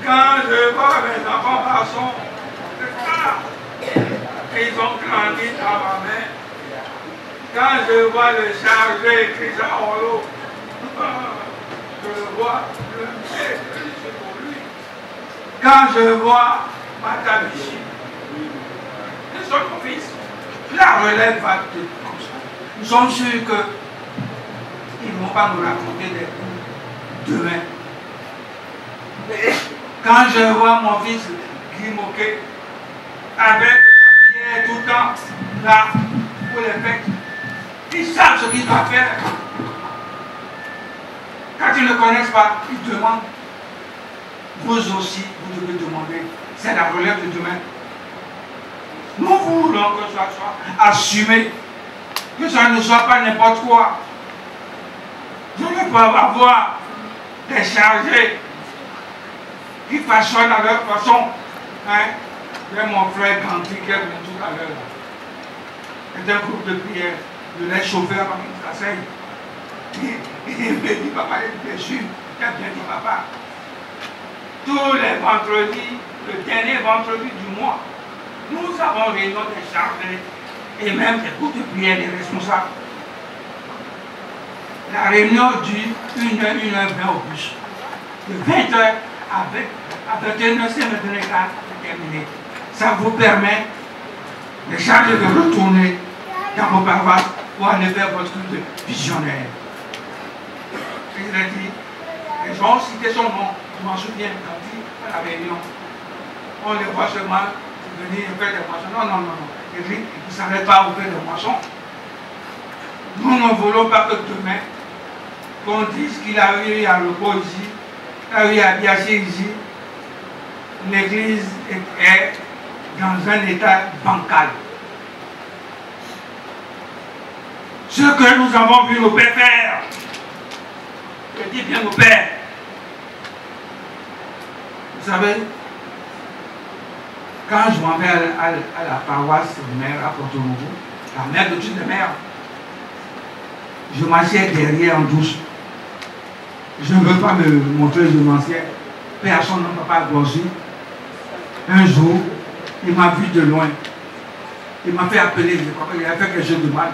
Quand je vois mes enfants garçons, ils ont grandi dans ma main. Quand je vois le chargé Christian Orlo, je le vois, je le sais, je suis pour lui. Quand je vois Matabichi, ils sont mon fils, la relève va être comme ça. Nous sommes sûrs qu'ils ne vont pas nous raconter des coups demain. Quand je vois mon fils Guy Moquet avec sa prière tout le temps là pour les fêtes, ils savent ce qu'ils doivent faire. Quand ils ne connaissent pas, ils demandent. Vous aussi, vous devez demander. C'est la relève de demain. Nous voulons que ça soit assumé, que ça ne soit pas n'importe quoi. Je ne peux pas avoir des chargés qui façonnent à leur façon. Hein? J'ai mon frère Gandhi qui est venu tout à l'heure. C'est un groupe de prière. Je l'ai chauffé avant qu'il s'asseye. Il me dit, papa, il est déçu. Il a bien dit, papa. Tous les vendredis, le dernier vendredi du mois, nous avons réunion des chargés et même des groupes de prière des responsables. La réunion dure 1h20 au bus. De 20h à 21h, c'est terminé. Ça vous permet, les chargés, de retourner dans vos paroisses pour aller faire votre culte de visionnaire. Il a dit, les gens ont cité son nom, je m'en souviens, quand il à la réunion. On les voit seulement venir faire des moissons. Non, non, non, non. Il dit, vous ne savez pas où faire des moissons. Nous ne voulons pas que demain, qu'on dise qu'il a eu à repos ici, qu'il a eu à Biaché ici. L'église est dans un état bancal. Ce que nous avons vu nos pères faire, je dis bien nos pères, vous savez, quand je m'en vais à la paroisse mère à Porto-Novo, la mère de toutes les mères, je m'assieds derrière en douce. Je ne veux pas me montrer je m'assieds. Personne ne m'a pas glosser. Un jour, il m'a vu de loin. Il m'a fait appeler, je crois qu'il a fait quelque chose de mal.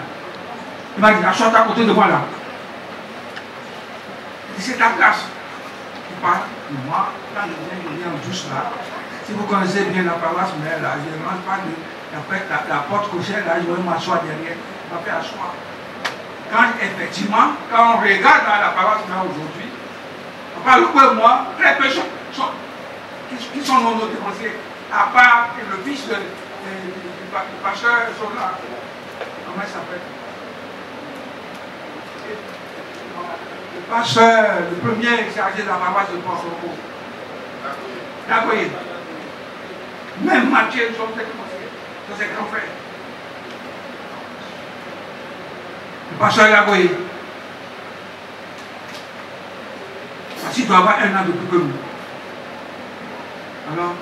Il m'a dit, achète à côté de moi là. Il dit, c'est ta place. Il parle de moi, quand je viens en douce là. Si vous connaissez bien la paroisse, mais là, je ne mange pas de la porte cochère là, je vais m'asseoir derrière. Il m'a fait asseoir. Quand effectivement, quand on regarde dans la paroisse là aujourd'hui, on parle que moi, très peu qui sont non défoncés, à part le fils du pasteur Sola. Comment il s'appelle? Le pasteur, le premier chargé de la paroisse de Port-Sopo. D'accord. Même Mathieu, son ses grands frères. Le pasteur Lagoye. Parce qu'il doit avoir un an de plus que nous. Alors,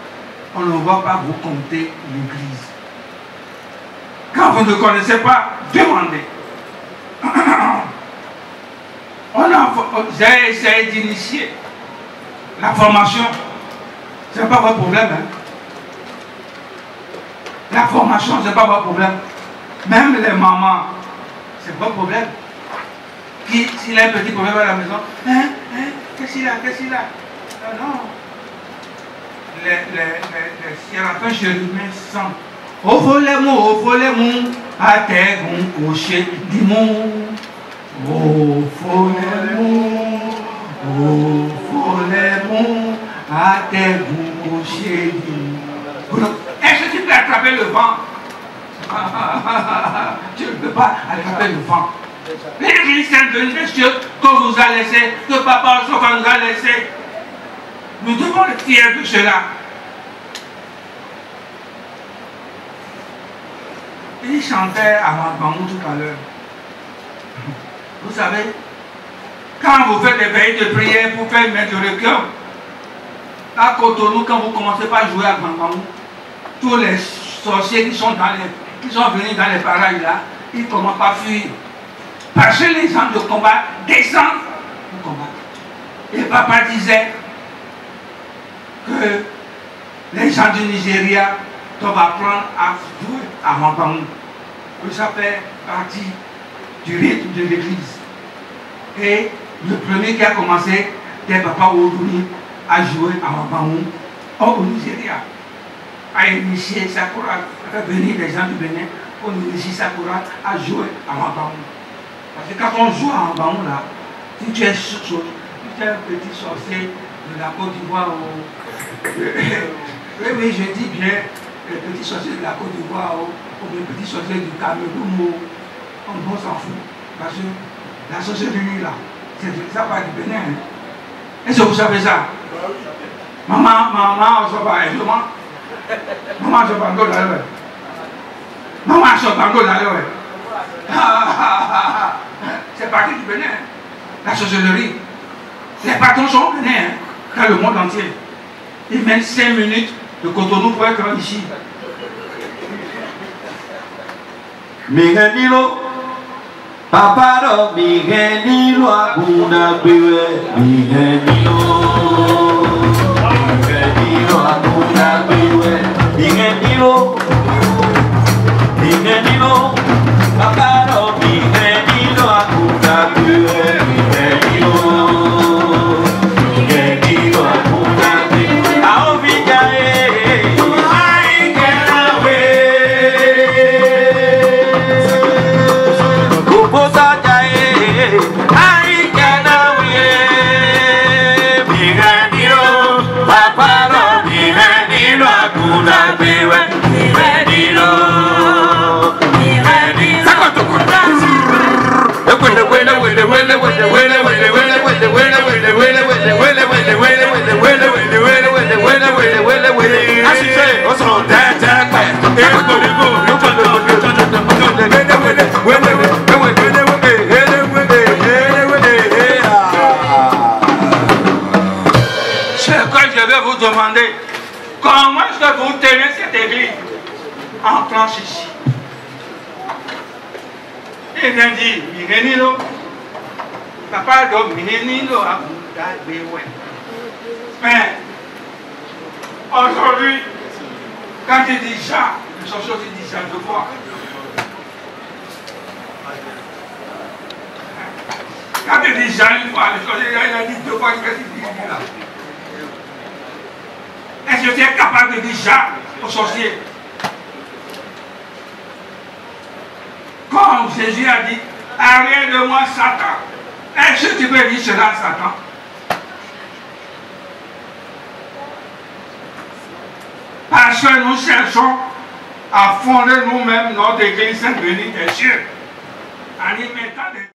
on ne va pas vous compter l'église. Quand vous ne connaissez pas, demandez. J'ai essayé d'initier la formation. Ce n'est pas votre problème. Hein? La formation, ce n'est pas votre problème. Même les mamans, c'est votre problème. S'il a un petit problème à la maison, qu'est-ce qu'il a? Non. Les sérapins chérubins sont au volemu, à terre, au cocher, dimon. Au volemu, à terre, au cocher, dimon. Est-ce que tu peux attraper le vent? Tu ne peux pas attraper le vent. L'église sainte de Dieu que vous a laissé, que papa nous a laissé. Nous devons être fiers de cela. Il chantait à Mambamou tout à l'heure. Vous savez, quand vous faites des veilles de prière pour faire une main de requiem, à Cotonou, quand vous ne commencez pas à jouer à Mambamou, tous les sorciers qui sont venus dans les parages là, ils ne commencent pas à fuir. Parce que les gens de combat descendent pour combattre. Et papa disait que les gens du Nigeria doivent apprendre à jouer à Wambangu. Que ça fait partie du rythme de l'église. Et le premier qui a commencé, c'était papa Oudouni, à jouer à Wambangu au Nigeria. A initié Sakura, à faire venir les gens du Bénin, on initie Sakura à jouer à Wambangu. Parce que quand on joue à Wambangu là, si tu es un petit sorcier de la Côte d'Ivoire, oui, je dis bien, le petit sorcier de la Côte d'Ivoire ou le petit sorcier du Cameroun, on s'en fout. Parce que la sorcellerie là, ça va du Bénin. Hein. Est-ce que vous savez ça? Maman, on s'en va, maman, on s'en va, maman, on s'en va, c'est parti du Bénin, la sorcellerie. Les patrons sont au Bénin, dans le monde entier. Ils mettent 5 minutes de Cotonou pour être ici. Miguelino, Paparo, Miguelino, Aguna, Pibe, Miguelino, Aguna, Pibe, Miguelino, Paparo, Miguelino, Aguna, Pibe, Miguelino, Aguna, Pibe, Aovilla, ay, que la demander comment est-ce que vous tenez cette église en planche ici. Il vient dire, Mirenino, papa do Mirenino a mais aujourd'hui, quand il dit Jean, le sorcier dit Jean de quoi? Quand il dit Jean une fois, le sorcier il a dit 2 fois, qu'est-ce qu'il dit là? Est-ce que tu es capable de dire Jean au sorcier? Comme Jésus a dit, arrière de moi Satan. Est-ce que tu peux dire cela à Satan? Parce que nous cherchons à fonder nous-mêmes notre église Sainte-Bénie des cieux en y mettant des